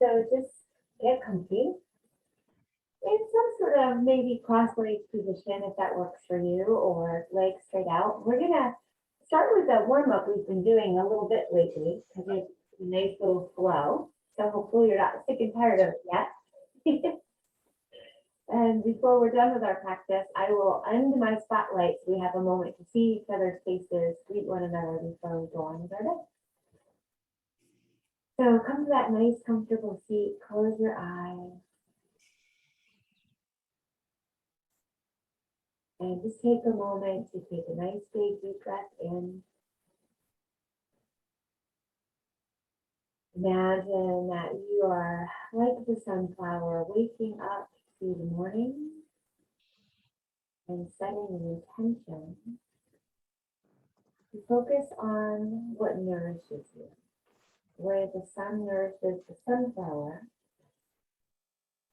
So just get comfy in some sort of maybe cross-legged position if that works for you, or legs straight out. We're gonna start with the warm-up we've been doing a little bit lately because it's a nice little flow. So hopefully you're not sick and tired of it yet. And before we're done with our practice, I will end my spotlight so we have a moment to see each other's faces, greet one another before we go on with our day. So come to that nice, comfortable seat, close your eyes. And just take a moment to take a nice big deep breath in. Imagine that you are like the sunflower waking up through the morning and setting an intention to focus on what nourishes you. Where the sun nourishes the sunflower,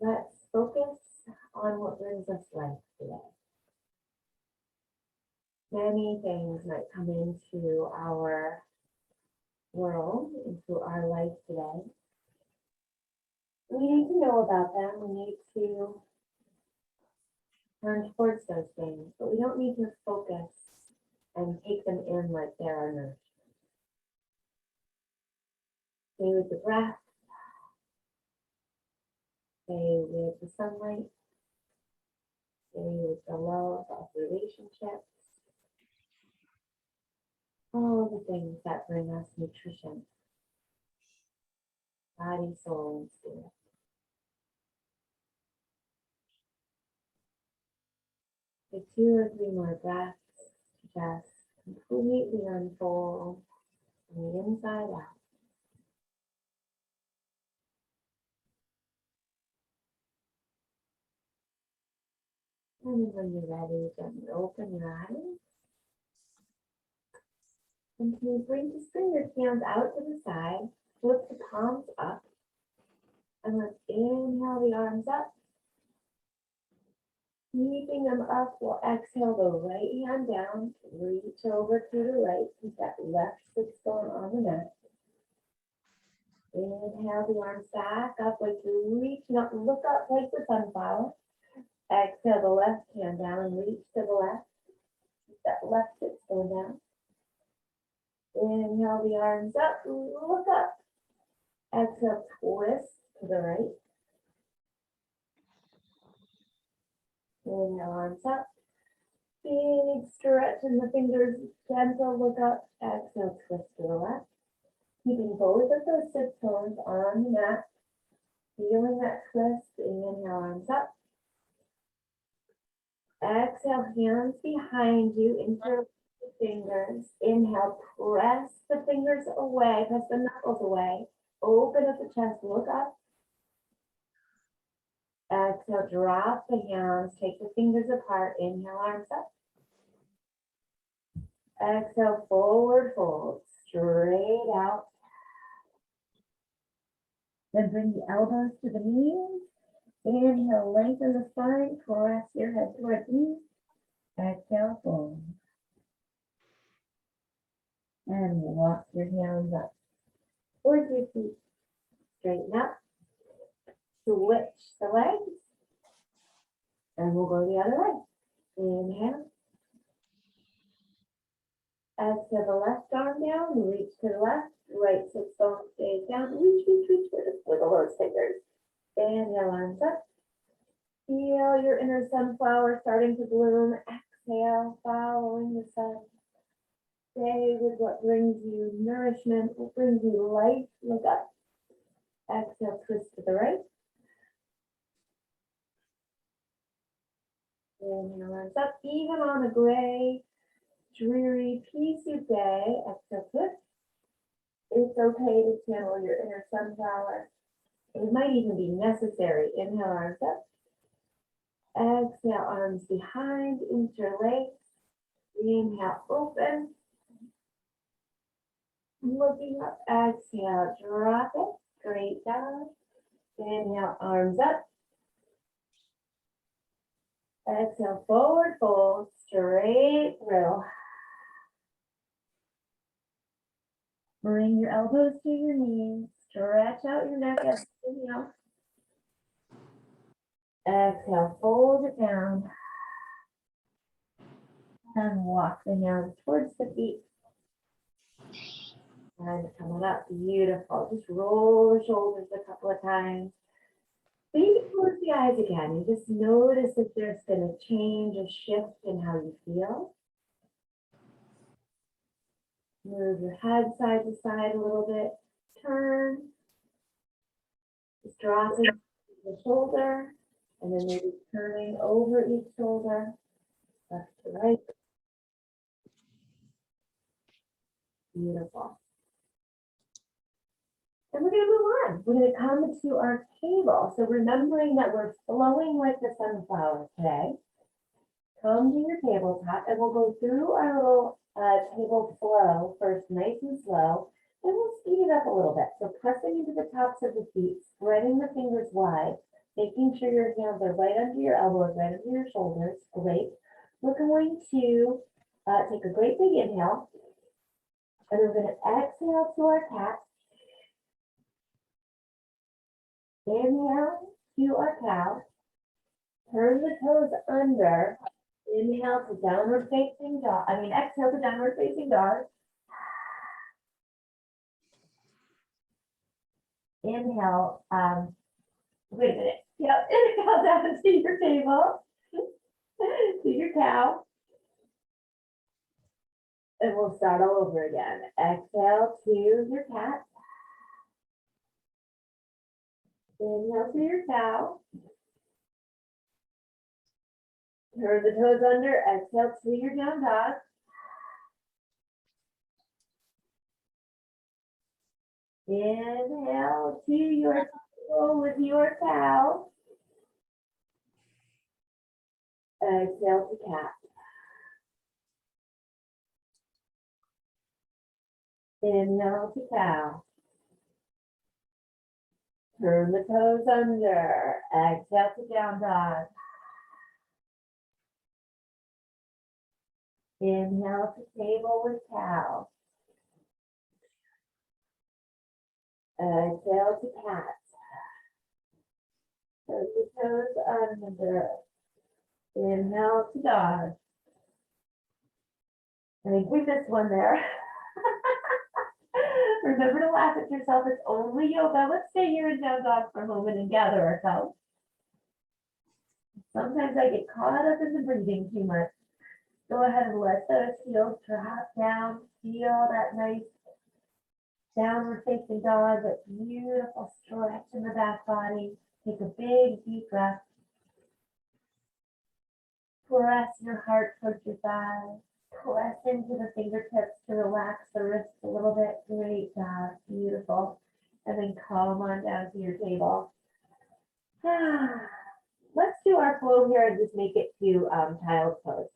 let's focus on what brings us life today. Many things might come into our world, into our life today. We need to know about them. We need to turn towards those things, but we don't need to focus and take them in like they're our nourishment. Stay with the breath. Stay with the sunlight. Stay with the love of relationships. All the things that bring us nutrition, body, soul, and spirit. Take 2 or 3 more breaths to just completely unfold from the inside out. And then when you're ready, gently open your eyes. And can you bring your hands out to the side, flip the palms up, and let's inhale the arms up. Keeping them up, we'll exhale the right hand down, reach over to the right, keep that left foot stone on the mat. Inhale the arms back up like you're reaching up, look up like the sunflower. Exhale the left hand down, reach to the left, keep that left foot stone down. Inhale the arms up, look up. Exhale, twist to the right. Inhale, arms up. Big stretch in the fingers, gentle look up. Exhale, twist to the left. Keeping both of those sit bones on the mat. Feeling that twist. Inhale, arms up. Exhale, hands behind you. Interlace the fingers. Inhale, press the fingers away. Press the knuckles away. Open up the chest, look up. Exhale, drop the hands. Take the fingers apart. Inhale, arms up. Exhale, forward fold. Straight out. Then bring the elbows to the knees. Inhale, lengthen the spine, press your head towards me. Exhale, fold. And walk your hands up towards your feet. Straighten up. Switch the legs. And we'll go the other way. Inhale. Exhale the left arm down, reach to the left. Right sit bone stays down. Reach with the Lord's fingers. Inhale, arms up. Feel your inner sunflower starting to bloom. Exhale, following the sun. Stay with what brings you nourishment, what brings you life. Look up. Exhale, twist to the right. Inhale, arms up. Even on a gray, dreary pea soup day, exhale, twist. It's okay to channel your inner sunflower. It might even be necessary. Inhale, arms up. Exhale, arms behind, interlace. Inhale, open. Looking up, exhale, drop it, straight down. Inhale, arms up. Exhale, forward fold, straight through. Bring your elbows to your knees. Stretch out your neck as you Inhale. Exhale, fold it down. And walk the hands towards the feet. And come on up, beautiful. Just roll the shoulders a couple of times. Maybe close the eyes again and just notice if there's going to change a shift in how you feel. Move your head side to side a little bit. Turn. Just dropping the shoulder and then maybe turning over each shoulder. Left to right. Beautiful. And we're going to move on. We're going to come to our table. So remembering that we're flowing like the sunflower today, come to your tabletop and we'll go through our little table flow first, nice and slow, and we'll speed it up a little bit. So pressing into the tops of the feet, spreading the fingers wide, making sure your hands are right under your elbows, right under your shoulders. Great. We're going to take a great big inhale, and we're going to exhale to our cat. Inhale to our cow. Turn the toes under. Inhale to downward facing dog. Exhale to downward facing dog. Inhale. Wait a minute. Yeah, inhale down to your table, to your cow. And we'll start all over again. Exhale to your cat. Inhale to your cow. Turn the toes under. Exhale to your down dog. Inhale to your table with your cow. Exhale to cat. Inhale to cow. Turn the toes under. Exhale to down dog. Inhale to table with cow. Exhale to cat. Turn the toes under. Inhale to dog. I think we missed one there. Remember to laugh at yourself. It's only yoga. Let's stay here in down dog for a moment and gather ourselves. Sometimes I get caught up in the breathing too much. Go ahead and let those heels drop down. Feel that nice downward facing dog, that beautiful stretch in the back body. Take a big deep breath. Press your heart towards your thighs. Press into the fingertips to relax the wrists a little bit. Great job. Beautiful. And then come on down to your table. Let's do our flow here and just make it to child's pose.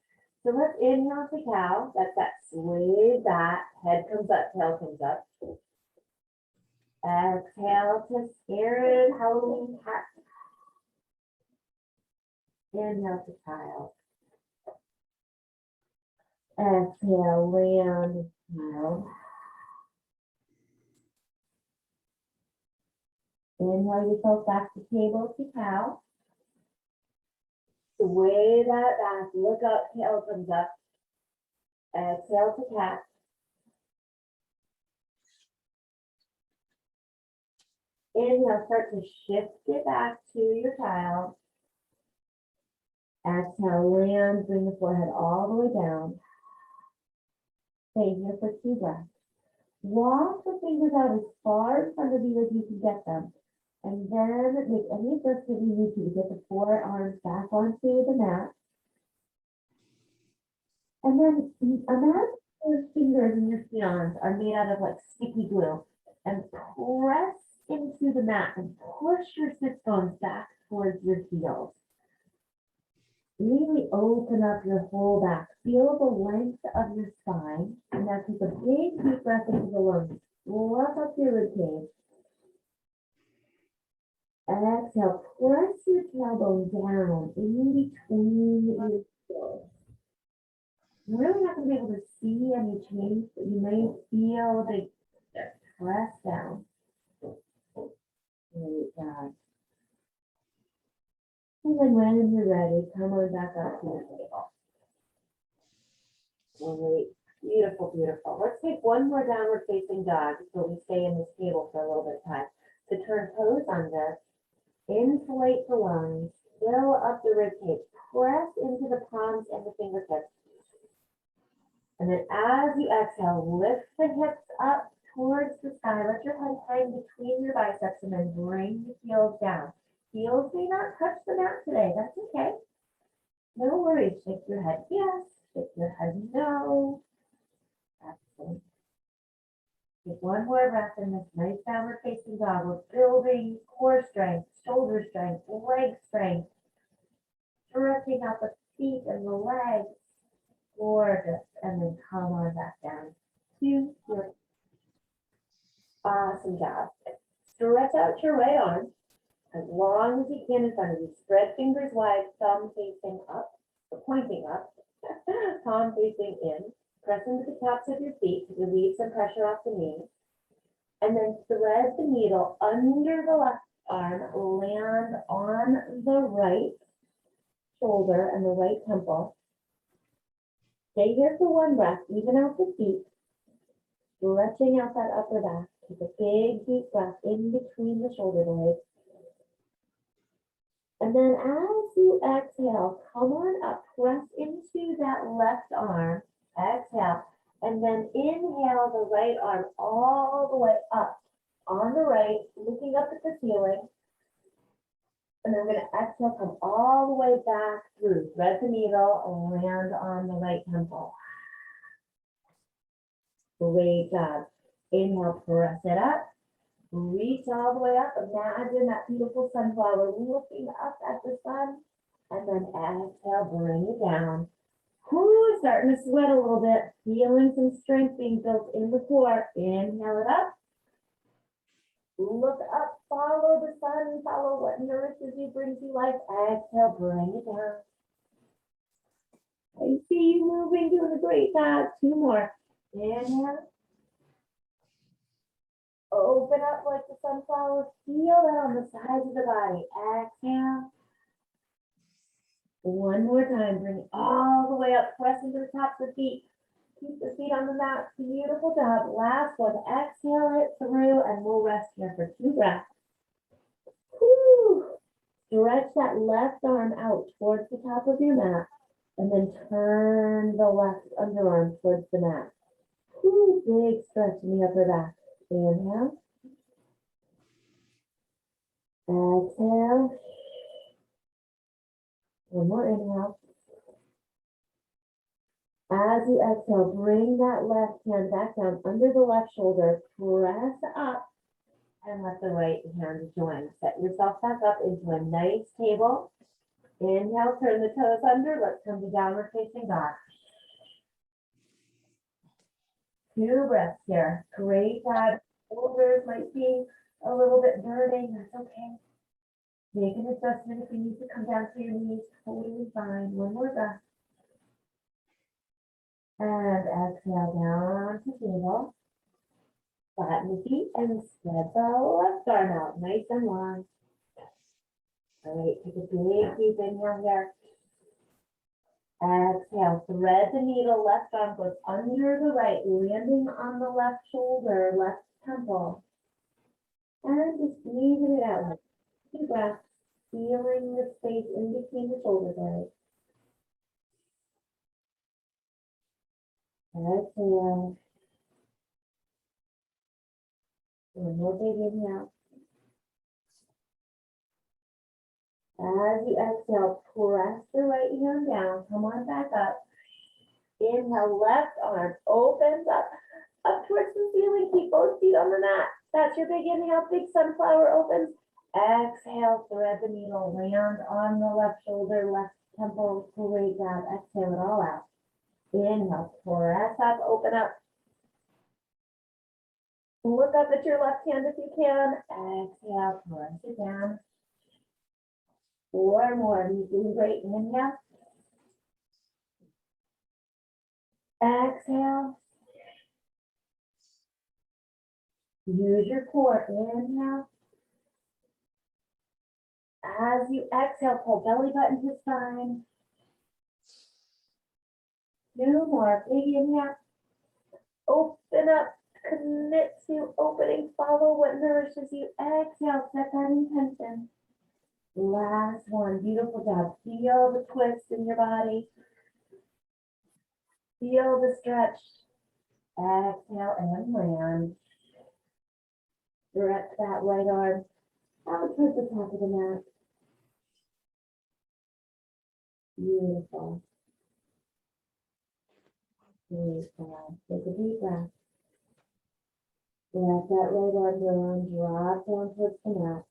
So let's inhale to cow. That's that sway back. Head comes up, tail comes up. Exhale to scared Halloween cat. Inhale to child. Exhale, land child. Inhale yourself back to table to cow. Sway that back, look up, tail comes up. Exhale to cat. Inhale, start to shift it back to your child. Exhale, land, bring the forehead all the way down. Stay here for 2 breaths. Walk the fingers out as far in front of you as you can get them. And then make any adjustment you need to get the forearms back onto the mat. And then imagine your fingers and your feet are made out of like sticky glue. And press into the mat and push your sit bones back towards your heels. Really open up your whole back. Feel the length of your spine. And now take a big deep breath into the lungs. Fluff up your ribcage. And exhale, press your tailbone down in between your heels. You're really not going to be able to see any change, but you may feel the press down. Great. job. And then when you're ready, come on back up to the table. Great. Beautiful, beautiful. Let's take one more downward facing dog so we stay in this table for a little bit of time. So turn toes under, inflate the lungs, fill up the rib cage, press into the palms and the fingertips. And then as you exhale, lift the hips up towards the sky. Let your head hang between your biceps and then bring the heels down. Heels may not touch the mat today. That's okay. No worries. Shake your head yes. Shake your head no. Excellent. Take one more breath in this nice downward facing dog. We're building core strength, shoulder strength, leg strength. Stretching out the feet and the legs. Gorgeous. And then come on back down to your awesome job. Stretch out your right arm as long as you can in front of you. Spread fingers wide, thumb facing up, or pointing up, palm facing in. Press into the tops of your feet to relieve some pressure off the knees. And then thread the needle under the left arm, land on the right shoulder and the right temple. Stay here for one breath, even out the feet, stretching out that upper back. Take a big deep breath in between the shoulder blades. And then as you exhale, come on up, press into that left arm, exhale, and then inhale the right arm all the way up on the right, looking up at the ceiling. And then we're going to exhale, come all the way back through, thread the needle, and land on the right temple. Great job. Inhale, press it up. Reach all the way up. Imagine that beautiful sunflower looking up at the sun. And then exhale, bring it down. Whoo, starting to sweat a little bit. Feeling some strength being built in the core. Inhale it up. Look up, follow the sun, follow what nourishes you, brings you life. Exhale, bring it down. I see you moving, doing a great job. Two more. Inhale. Open up like the sunflower. Feel that on the sides of the body. Exhale. One more time. Bring it all the way up. Press into the tops of the feet. Keep the feet on the mat. Beautiful job. Last one. Exhale it through and we'll rest here for 2 breaths. Woo. Stretch that left arm out towards the top of your mat and then turn the left underarm towards the mat. Woo. Big stretch in the upper back. Inhale. Exhale. One more inhale. As you exhale, bring that left hand back down under the left shoulder, press up, and let the right hand join. Set yourself back up into a nice table. Inhale, turn the toes under. Let's come to downward facing dog. 2 breaths here. Great job. Shoulders might be a little bit burning. That's okay. Make an adjustment if you need to come down to your knees. Totally fine. One more breath. And exhale down to table. Flatten the feet and spread the left arm out. Nice and long. All right, take a big deep inhale here. Exhale, thread the needle. Left arm goes under the right, landing on the left shoulder, left temple. And just breathing it out. 2 breaths, feeling the space in between the shoulder blades. Exhale. One more big inhale. As you exhale, press the right hand down. Come on back up. Inhale, left arm opens up towards the ceiling. Keep both feet on the mat. That's your big inhale. Big sunflower opens. Exhale, thread the needle. Land on the left shoulder, left temple. Great job. Exhale it all out. Inhale, press up, open up. Look up at your left hand if you can. Exhale, press it down. 4 more. You're doing great. Inhale. Exhale. Use your core. Inhale. As you exhale, pull belly button to spine. 2 more, big inhale. Open up, commit to opening, follow what nourishes you. Exhale, set that intention. Last one, beautiful job. Feel the twist in your body. Feel the stretch. Exhale and land. Direct that right arm out towards the top of the mat. Beautiful. Beautiful. Take a deep breath. Let that right arm down, drop down towards the mat.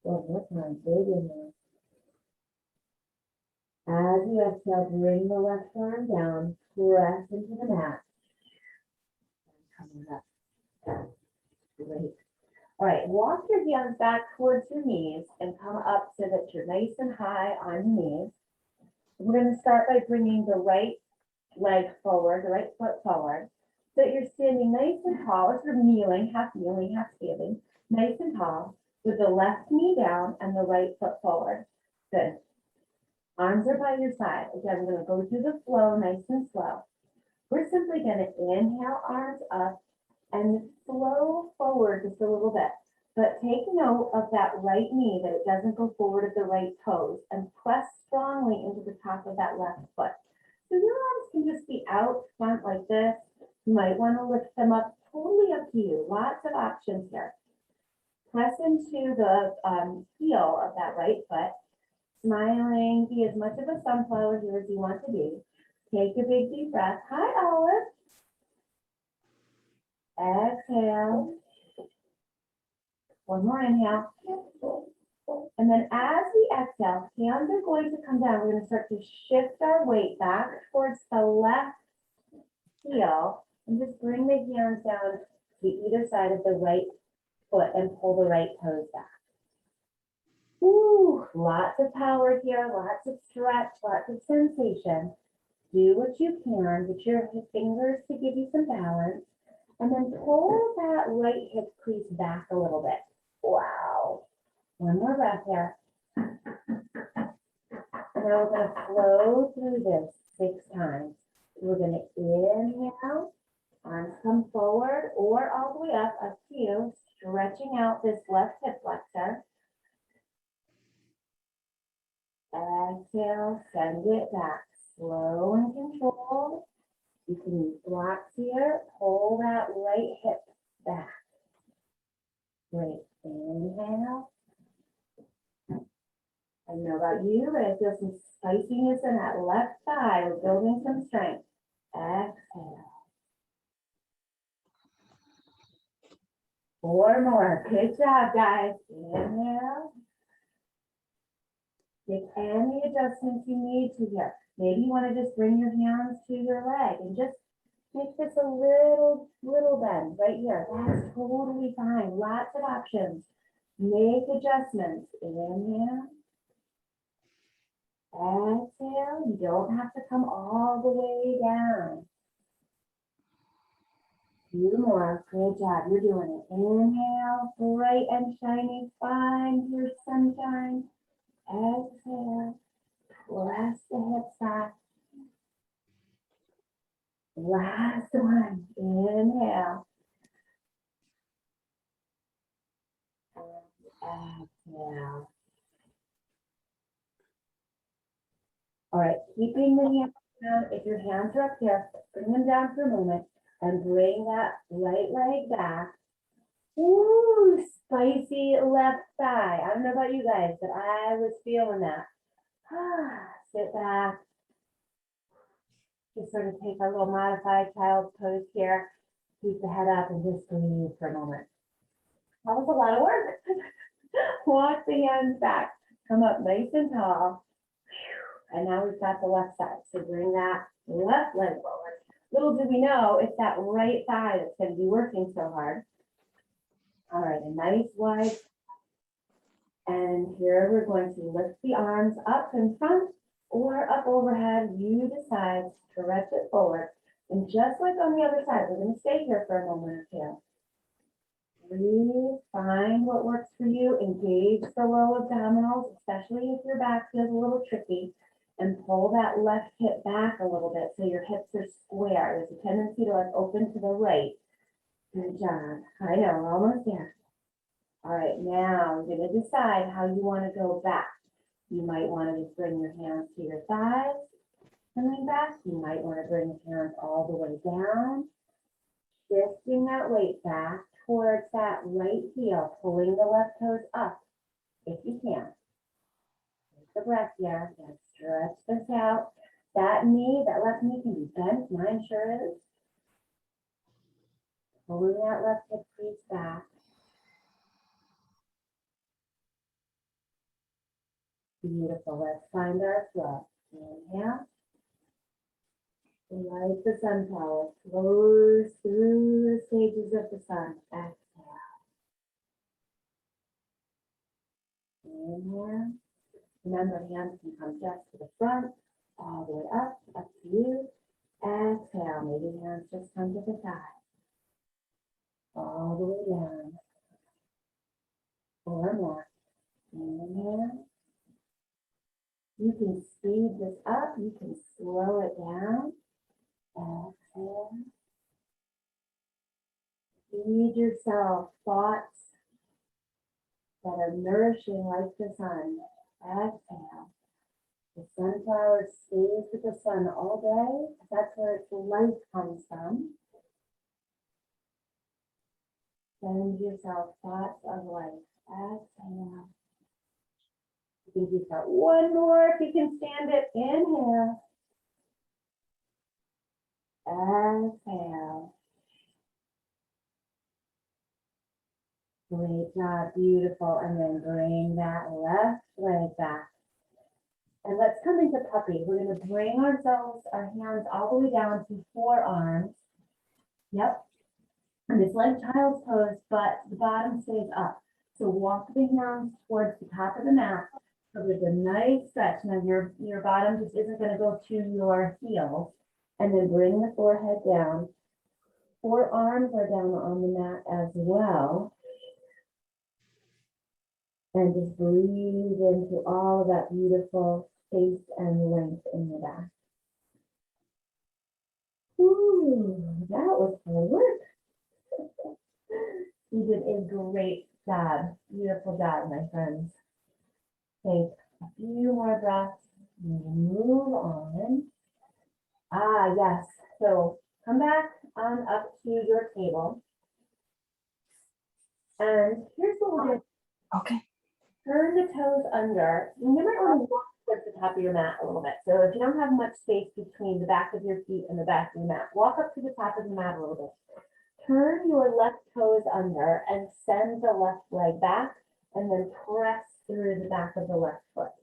One more time, big inhale. As you exhale, bring the left arm down, press into the mat. Coming up. Great. All right, walk your hands back towards your knees and come up so that you're nice and high on your knees. We're going to start by bringing the right leg forward, the right foot forward, so that you're standing nice and tall, or sort of kneeling, half standing, nice and tall, with the left knee down and the right foot forward. Good. Arms are by your side. Again, we're going to go through the flow nice and slow. We're simply going to inhale, arms up, and flow forward just a little bit. But take note of that right knee, that it doesn't go forward at the right toes, and press strongly into the top of that left foot. So your arms can just be out front like this. You might want to lift them up, totally up to you. Lots of options here. Press into the heel of that right foot. Smiling, be as much of a sunflower here as you want to be. Take a big deep breath. Hi, Olive. Exhale. One more inhale. And then as we exhale, hands are going to come down. We're going to start to shift our weight back towards the left heel and just bring the hands down to either side of the right foot and pull the right toes back. Ooh, lots of power here, lots of stretch, lots of sensation. Do what you can, get your fingers to give you some balance, and then pull that right hip crease back a little bit. Wow. One more breath here. And now we're going to flow through this 6 times. We're going to inhale, arms come forward or all the way up to you, stretching out this left hip flexor. Exhale, send it back, slow and controlled. You can use blocks here, pull that right hip back. Great, inhale. I don't know about you, but I feel some spiciness in that left thigh. We're building some strength. Exhale. 4 more, good job, guys. Inhale. Make any adjustments you need to here. Maybe you want to just bring your hands to your leg and just make this a little bend right here. That's totally fine. Lots of options. Make adjustments. Inhale. Exhale. You don't have to come all the way down. 2 more. Good job. You're doing it. Inhale. Bright and shiny. Find your sunshine. Exhale. Press the hips back. Last one. Inhale. And exhale. All right, keeping the hands down. If your hands are up here, bring them down for a moment and bring that right leg back. Ooh, spicy left thigh. I don't know about you guys, but I was feeling that. Sit back. Just sort of take a little modified child's pose here. Keep the head up and just breathe for a moment. That was a lot of work. Walk the hands back. Come up nice and tall. And now we've got the left side. So bring that left leg forward. Little do we know, it's that right thigh that's going to be working so hard. All right, a nice wide. And here we're going to lift the arms up in front or up overhead. You decide, stretch it forward. And just like on the other side, we're going to stay here for a moment or two. breathe, find what works for you, engage the low abdominals, especially if your back feels a little tricky, and pull that left hip back a little bit so your hips are square. There's a tendency to like open to the right. Good job. I know, we're almost there. All right, now you're gonna decide how you wanna go back. You might wanna just bring your hands to your thighs, coming back. You might wanna bring your hands all the way down, shifting that weight back towards that right heel, pulling the left toes up if you can. Take the breath here, and stretch this out. That knee, that left knee can be bent, mine sure is. Pulling that left hip crease back. Beautiful, let's find our flow. Inhale. Like the sunflower, flows through the stages of the sun. Exhale. Inhale. Remember, hands can come just to the front, all the way up to you. Exhale, maybe hands just come to the side, all the way down. Or more. Inhale. You can speed this up, you can slow it down. Exhale. Feed yourself thoughts that are nourishing like the sun. Exhale. The sunflower stays with the sun all day. That's where its life comes from. Send yourself thoughts of life. Exhale. Give yourself one more if you can stand it. Inhale. Exhale. Great job, beautiful. And then bring that left leg back. And let's come into puppy. We're going to bring ourselves, our hands all the way down to forearms. Yep. And it's like child's pose, but the bottom stays up. So walk the hands towards the top of the mat. So there's a nice stretch. Now your bottom just isn't going to go to your heels. And then bring the forehead down. Forearms are down on the mat as well. And just breathe into all of that beautiful space and length in the back. Ooh, that was hard work. You did a great job. Beautiful job, my friends. Take a few more breaths and move on. Ah, yes. So come back on up to your table. And here's what we're going to do. Okay. Turn the toes under. You might want to walk towards the top of your mat a little bit. So if you don't have much space between the back of your feet and the back of your mat, walk up to the top of the mat a little bit. Turn your left toes under and send the left leg back and then press through the back of the left foot.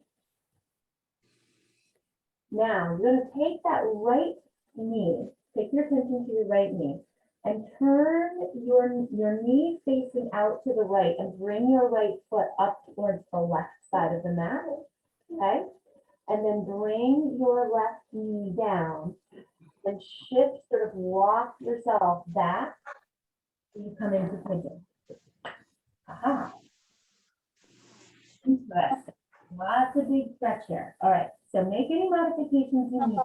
Now, you're going to take that right knee, take your attention to your right knee, and turn your knee facing out to the right and bring your right foot up towards the left side of the mat, okay? And then bring your left knee down and shift, sort of walk yourself back so you come into pigeon. Aha. Interesting. Lots of big stretch here. All right, so make any modifications you need.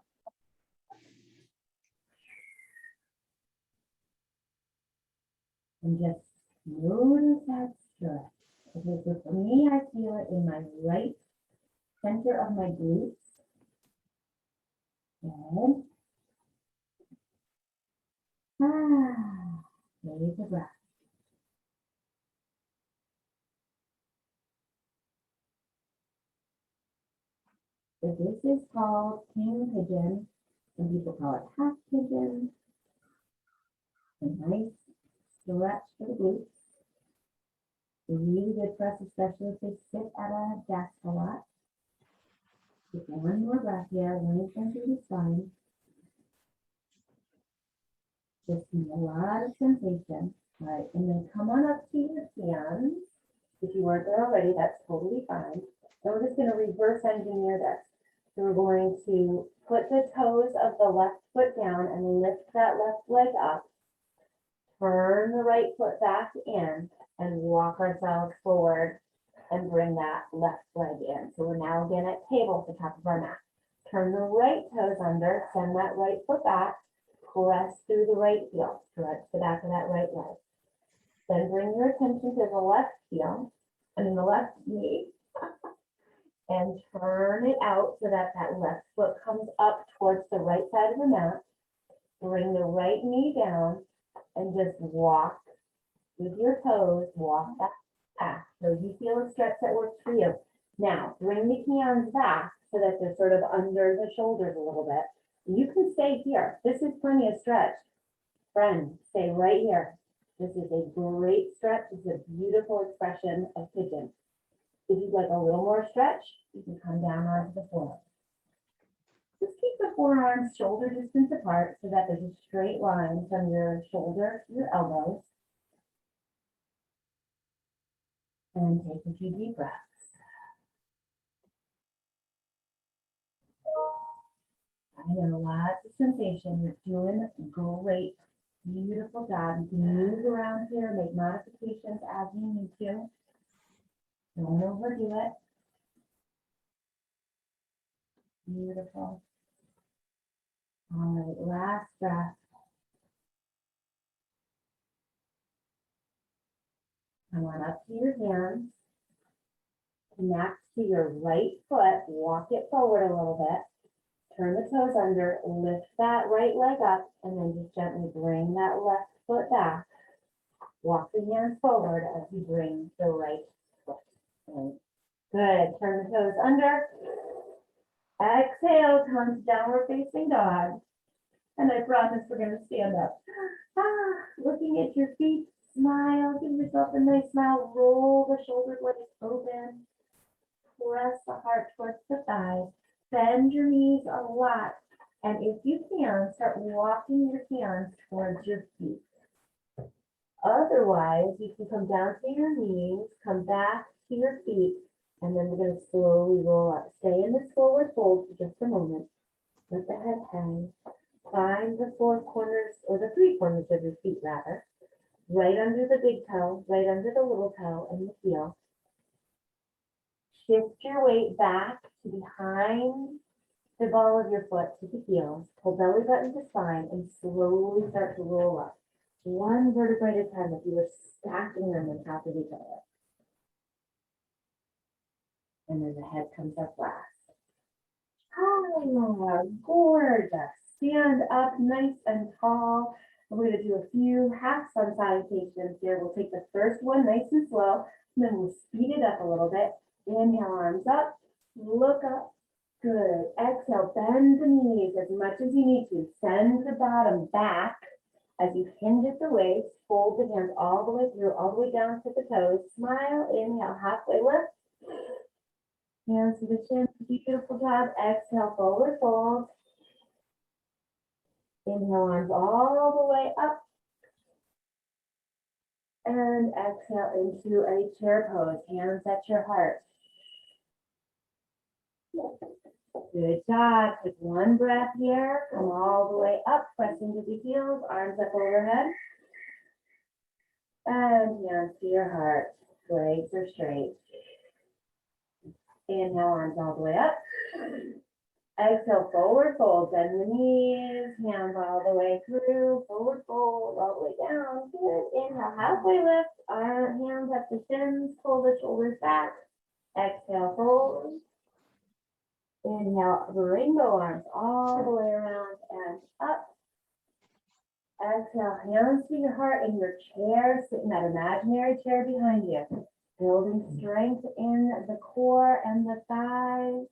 And just notice that stretch. Okay, so for me, I feel it in my right center of my glutes. Good. Ah, raise the breath. So this is called king pigeon. Some people call it half pigeon. A nice stretch for the glutes. Really good for us, especially if they sit at a desk a lot. Take one more breath here, lengthen through the spine. Just need a lot of sensation. All right, and then come on up to your hands. If you weren't there already, that's totally fine. So we're just going to reverse engineer this. So we're going to put the toes of the left foot down and lift that left leg up. turn the right foot back in and walk ourselves forward and bring that left leg in. So we're now again at table at the top of our mat. Turn the right toes under, send that right foot back, press through the right heel, stretch the back of that right leg. Then bring your attention to the left heel and the left knee and turn it out so that that left foot comes up towards the right side of the mat. Bring the right knee down and just walk with your toes, walk that back. So you feel a stretch that works for you. Now, bring the hands back so that they're sort of under the shoulders a little bit. You can stay here. This is plenty of stretch. Friend, stay right here. This is a great stretch. It's a beautiful expression of pigeon. If you'd like a little more stretch, you can come down onto the floor. Just keep the forearms shoulder distance apart so that there's a straight line from your shoulder to your elbows. And take a few deep breaths. I know lots of sensation. You're doing great. Beautiful job. You can move around here, make modifications as you need to. Don't overdo it. Beautiful. All right, last breath. Come on up to your hands. Connect to your right foot. Walk it forward a little bit. Turn the toes under, lift that right leg up, and then just gently bring that left foot back. Walk the hands forward as you bring the right foot in. Good. Turn the toes under. Exhale, come to downward facing dog. And I promise we're going to stand up. Looking at your feet, smile. Give yourself a nice smile. Roll the shoulder blades open. Press the heart towards the thighs. Bend your knees a lot. And if you can, start walking your hands towards your feet. Otherwise, you can come down to your knees, come back to your feet, and then we're going to slowly roll up. Stay in this forward fold for just a moment. Let the head hang. Find the four corners, or the three corners of your feet rather. Right under the big toe, right under the little toe, and the heel. Shift your weight back to behind the ball of your foot to the heels. Pull belly button to spine and slowly start to roll up. One vertebrae at a time if you were stacking them on top of each other. And then the head comes up last. Oh, gorgeous. Stand up nice and tall. We're going to do a few half sun salutations here. We'll take the first one nice and slow, and then we'll speed it up a little bit. Inhale, arms up, look up. Good. Exhale, bend the knees as much as you need to. Send the bottom back as you hinge at the waist. Fold the hands all the way through, all the way down to the toes. Smile. Inhale, halfway lift. Hands to the chin. Beautiful job. Exhale, forward fold. Inhale, arms all the way up. And exhale into a chair pose. Hands at your heart. Good job. Take one breath here. Come all the way up. Press into the heels. Arms up overhead. And hands to your heart. Legs are straight. Inhale, arms all the way up. Exhale, forward fold. Bend the knees. Hands all the way through. Forward fold. All the way down. Good. Inhale, halfway lift. Hands at the shins. Pull the shoulders back. Exhale, fold. Inhale, rainbow arms all the way around and up. Exhale, hands to your heart in your chair. Sit in that imaginary chair behind you. Building strength in the core and the thighs.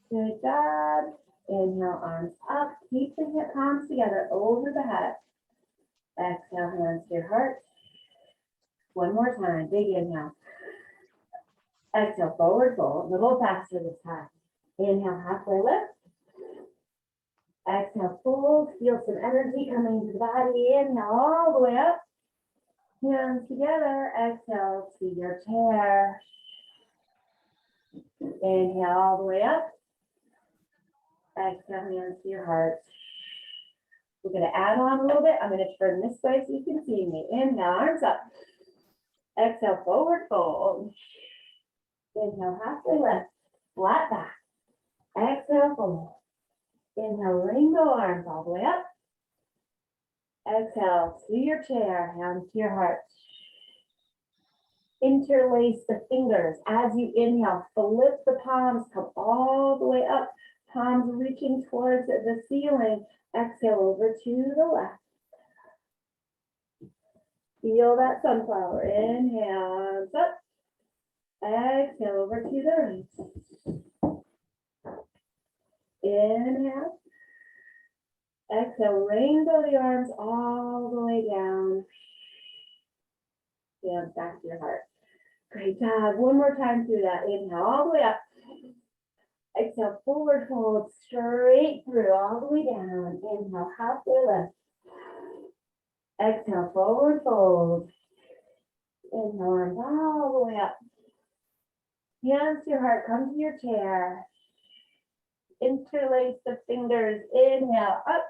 Good job. Inhale, arms up. Keep the hip palms together over the head. Exhale, hands to your heart. One more time. Big inhale. Exhale, forward fold. A little faster this time. Inhale, halfway lift. Exhale, fold. Feel some energy coming to the body. Inhale, all the way up. Hands together. Exhale to your chair. Inhale, all the way up. Exhale, hands to your heart. We're gonna add on a little bit. I'm gonna turn this way so you can see me. Inhale, arms up. Exhale, forward fold. Inhale, halfway lift, flat back. Exhale, fold. Inhale, rainbow arms all the way up. Exhale to your chair, hands to your heart. Interlace the fingers as you inhale. Flip the palms, come all the way up. Palms reaching towards the ceiling. Exhale over to the left. Feel that sunflower. Inhale, hands up. Exhale over to the right. Inhale. Exhale, rainbow the arms all the way down. Hands back to your heart. Great job. One more time through that. Inhale all the way up. Exhale, forward fold, straight through, all the way down. Inhale, halfway lift. Exhale, forward fold. Inhale, arms all the way up. Hands to your heart, come to your chair. Interlace the fingers. Inhale, up.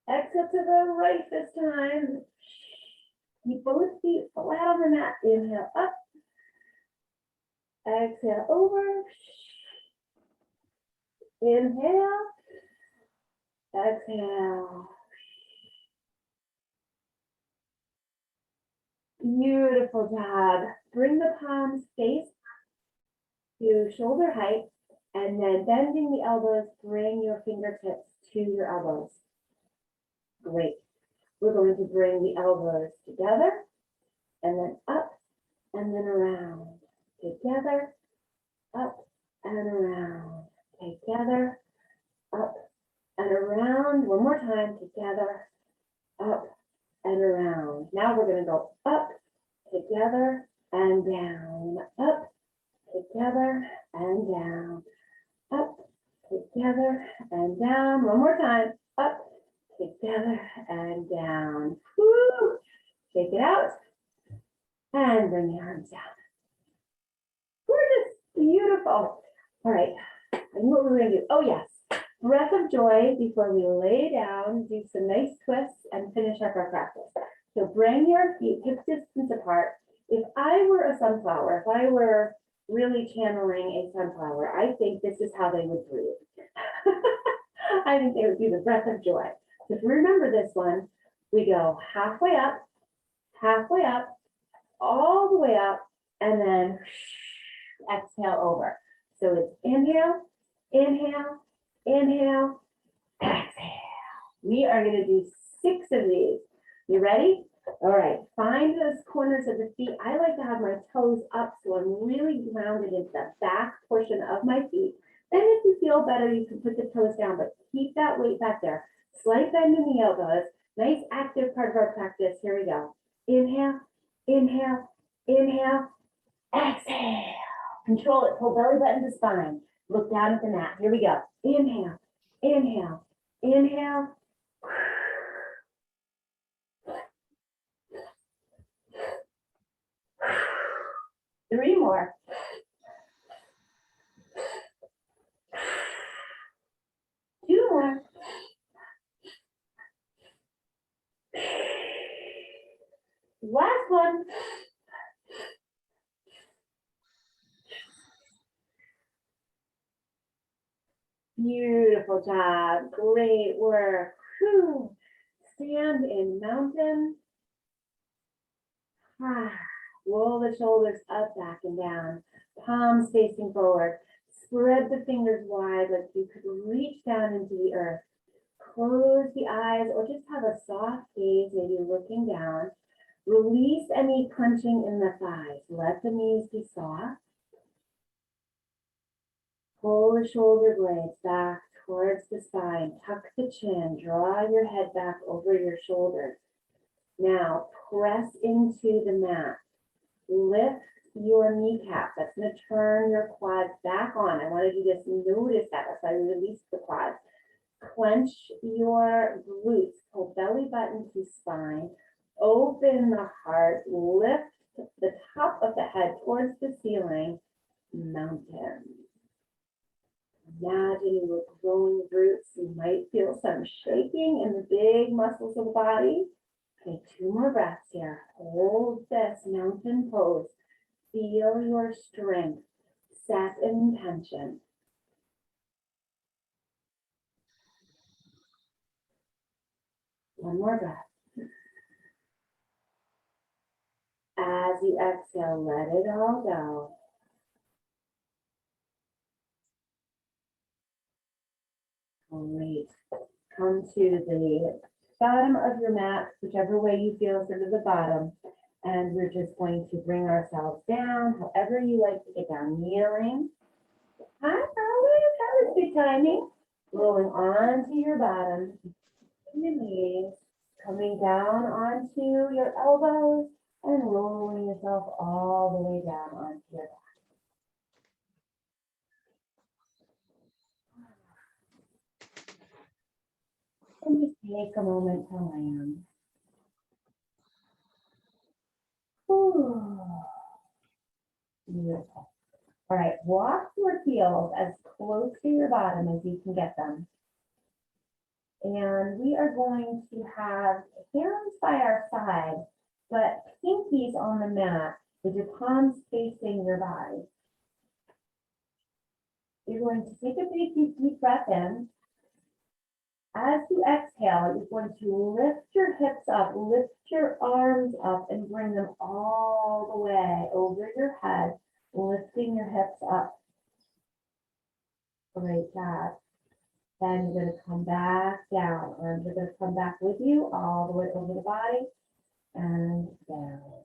Exhale to the right this time. Keep both feet flat on the mat. Inhale, up. Exhale, over. Inhale. Exhale. Beautiful job. Bring the palms face to shoulder height, and then bending the elbows, bring your fingertips to your elbows. Great. We're going to bring the elbows together, and then up, and then around. Together, up, and around. Together, up, and around. One more time. Together, up, and around. Now we're going to go up, together, and down. Up, together, and down. Up, together, and down. One more time. Up, together, and down. Woo! Shake it out. And bring the arms down. Gorgeous. Beautiful. All right. I know what we're going to do. Oh, yes. Breath of joy before we lay down, do some nice twists, and finish up our practice. So bring your feet hip distance apart. If I were a sunflower, if I were really channeling a sunflower, I think this is how they would breathe. I think they would do the breath of joy. If we remember this one, we go halfway up, all the way up, and then exhale over. So it's inhale, inhale, inhale, exhale. We are going to do 6 of these. You ready? All right. Find those corners of the feet. I like to have my toes up so I'm really grounded into the back portion of my feet. Then if you feel better, you can put the toes down, but keep that weight back there. Slight bend in the elbows. Nice active part of our practice. Here we go. Inhale, inhale, inhale, exhale. Control it. Pull belly button to spine. Look down at the mat. Here we go. Inhale, inhale, inhale. 3 more. Two more. Last one. Beautiful job. Great work. Whew. Stand in mountain. Roll the shoulders up, back, and down. Palms facing forward. Spread the fingers wide like you could reach down into the earth. Close the eyes or just have a soft gaze, maybe looking down. Release any punching in the thighs. Let the knees be soft. Pull the shoulder blades back towards the spine. Tuck the chin. Draw your head back over your shoulders. Now press into the mat. Lift your kneecap. That's going to turn your quads back on. I wanted you to just notice that as I release the quads. Clench your glutes. Pull belly button to spine. Open the heart. Lift the top of the head towards the ceiling. Mountain. Imagine you were growing roots. You might feel some shaking in the big muscles of the body. Okay, 2 more breaths here. Hold this mountain pose. Feel your strength. Set an intention. One more breath. As you exhale, let it all go. Great. Come to the bottom of your mat, whichever way you feel, sort of the bottom. And we're just going to bring ourselves down, however you like to get down, kneeling. Hi, Alice, that was good timing. Rolling onto your bottom, your knees, coming down onto your elbows, and rolling yourself all the way down onto your back. And just take a moment to land. Ooh. Beautiful. All right, walk your heels as close to your bottom as you can get them. And we are going to have hands by our side, but pinkies on the mat with your palms facing your body. You're going to take a big deep breath in. As you exhale, you're going to lift your hips up, lift your arms up, and bring them all the way over your head, lifting your hips up. Great job. Then you're going to come back down. Arms are going to come back with you all the way over the body and down.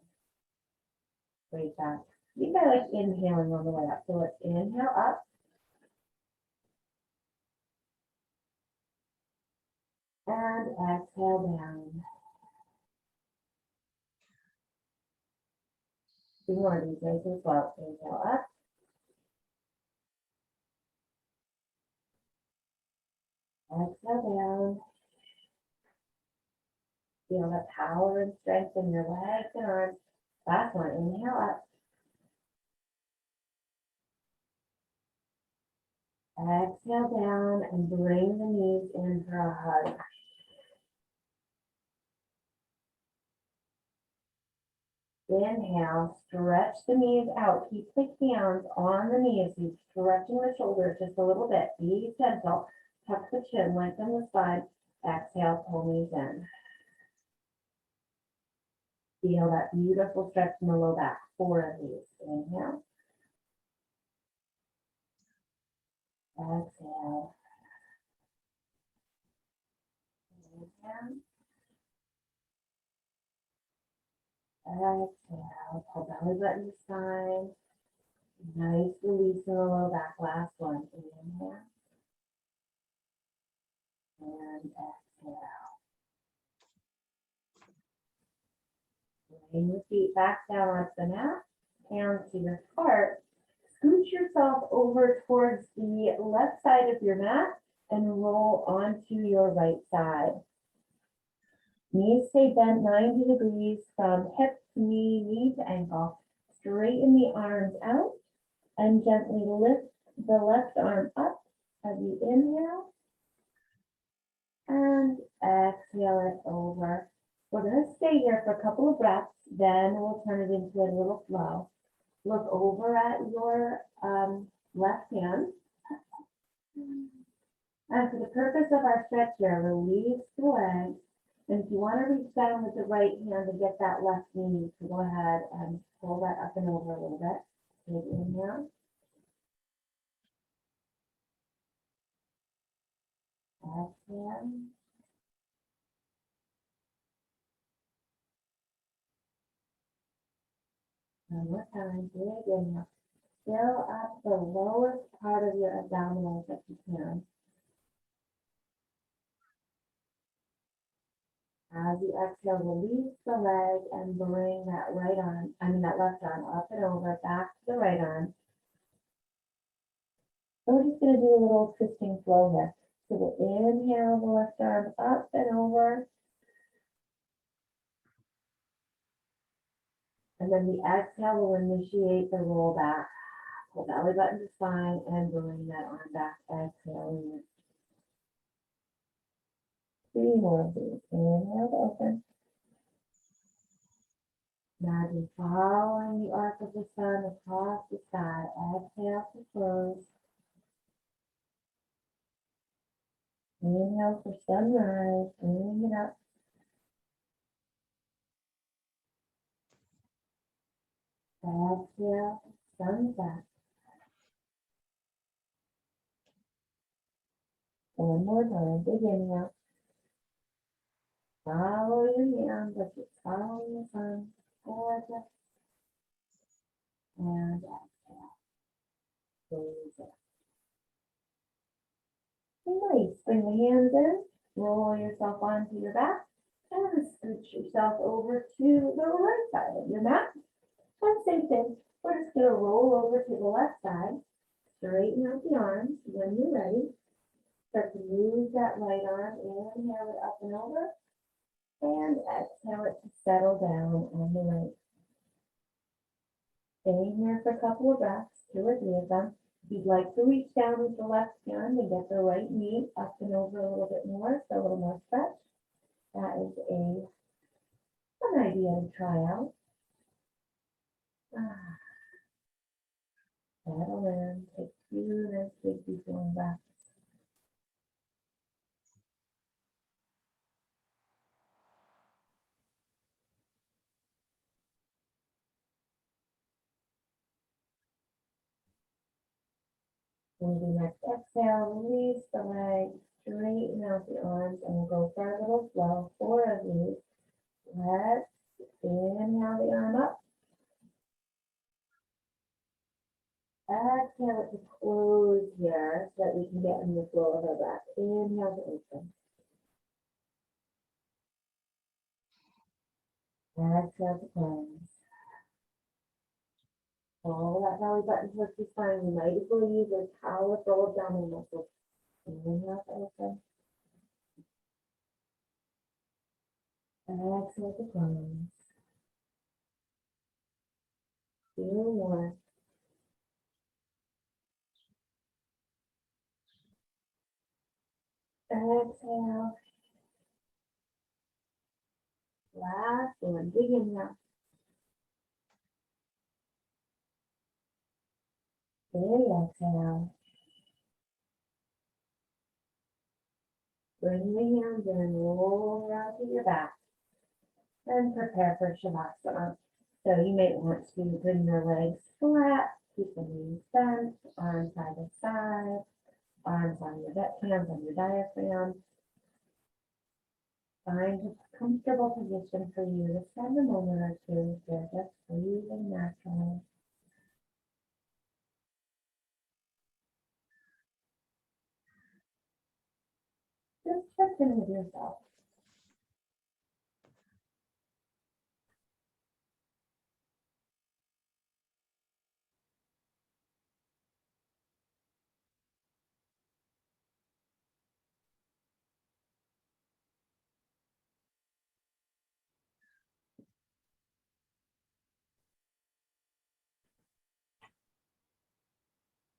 Great job. You got like inhaling on the way up. So let's inhale up. And exhale down. 2 more of these, nice and slow. Inhale up. Exhale down. Feel the power and strength in your legs and arms. Last one, inhale up. Exhale down and bring the knees in for a hug. Inhale, stretch the knees out. Keep the hands on the knees. You're stretching the shoulders just a little bit. Be gentle. Tuck the chin, lengthen the spine. Exhale, pull knees in. Feel that beautiful stretch in the low back. 4 of these. Inhale. Exhale. Inhale. Exhale. Pull belly button to spine. Nice release in the low back. Last one. Inhale. And exhale. Bring your feet back down onto the mat. Hands to your heart. Scoot yourself over towards the left side of your mat and roll onto your right side. Knees stay bent 90 degrees from hip to knee, knee to ankle. Straighten the arms out and gently lift the left arm up as you inhale and exhale it over. We're going to stay here for a couple of breaths, then we'll turn it into a little flow. Look over at your left hand. And for the purpose of our stretch here, release the legs. And if you want to reach down with the right hand to get that left knee, so go ahead and pull that up and over a little bit. Take inhale. Exhale. One more time, big inhale. Fill up the lowest part of your abdominals if you can. As you exhale, release the leg and bring that that left arm up and over, back to the right arm. So we're just going to do a little twisting flow here. So we'll inhale the left arm up and over. And then the exhale will initiate the roll back. Pull belly button to spine and bring that arm back. Exhale. 3 more of these. Inhale to open. Imagine following the arc of the sun across the sky. Exhale to close. Inhale for sunrise. Bring it up. Exhale, sunset. One more time. Big inhale. Follow your hand, but you're following the sun. Gorgeous. And exhale. Close it. Nice. Bring the hands in. Roll yourself onto your back. And scooch yourself over to the right side of your mat. And same thing. We're just going to roll over to the left side. Straighten out the arms when you're ready. Start to move that right arm. Inhale it up and over. And exhale it to settle down on the right. Staying here for a couple of breaths, 2 or 3 of them. If you'd like to reach down with the left hand and get the right knee up and over a little bit more, so a little more stretch, that is a fun idea to try out. Settle in, take 2 nice big deep long breaths. Maybe next exhale, release the legs, straighten out the arms, and we'll go for a little flow. 4 of these. Let's inhale the arm up. Exhale it to close here so that we can get in the flow of our breath. Inhale to open. Exhale to close. Pull that belly button towards the spine. You might as well use a powerful abdominal muscle. Inhale to open. Exhale to close. 2 more. Exhale. Last one. Big inhale. Big exhale. Bring the hands in, roll around to your back, and prepare for Shavasana. So you may want to bring your legs flat, keep the knees bent, arms side to side, arms on your hands on your diaphragm. Find a comfortable position for you to spend a moment or two here, just breathing naturally. Just check in with yourself.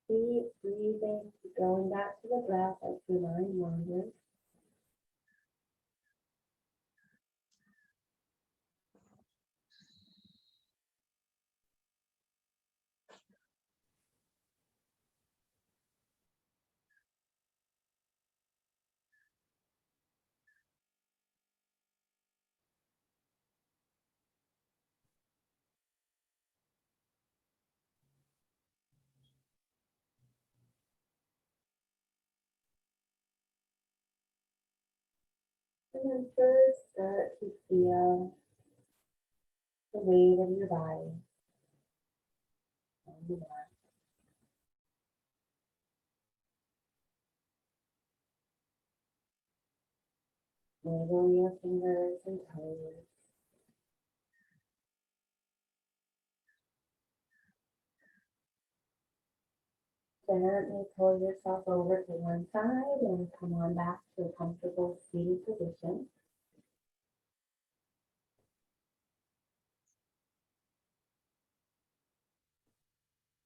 Keep breathing, going back to the breath as we learn longer. And then first start to feel the weight of your body on the mat. Wiggle your fingers and toes. Gently pull yourself over to one side and come on back to a comfortable seated position.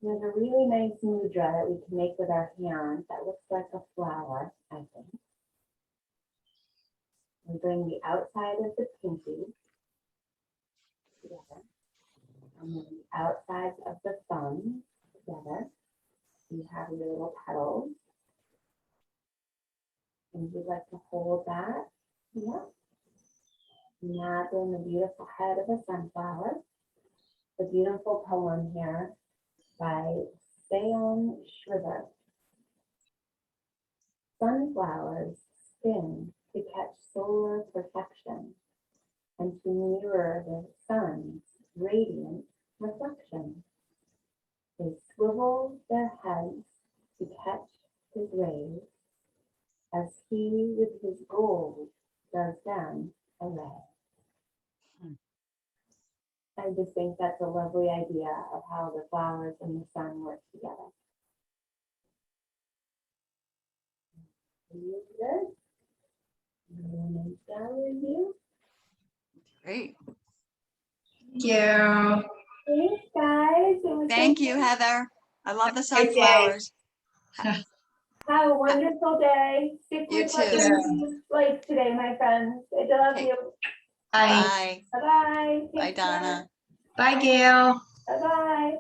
There's a really nice mudra that we can make with our hands that looks like a flower, I think. We bring the outside of the pinky together, and then the outsides of the thumb together. You have your little petals. And you'd like to hold that. Yeah. Imagine the beautiful head of a sunflower. The beautiful poem here by Seon Shriver. Sunflowers spin to catch solar perfection and to mirror the sun's radiant reflection. They swivel their heads to catch his rays as he with his gold does them away. I just think that's a lovely idea of how the flowers and the sun work together. You good? Nice down with you. Great. Thank you. Thanks, guys. It was Thank so you, fun. Heather. I love the Great day. sunflowers. Have a wonderful day. Stick You with what too. you like today, my friends. I love Okay. you. Bye. Bye. Bye-bye. Bye, Donna. Bye, Gail. Bye-bye.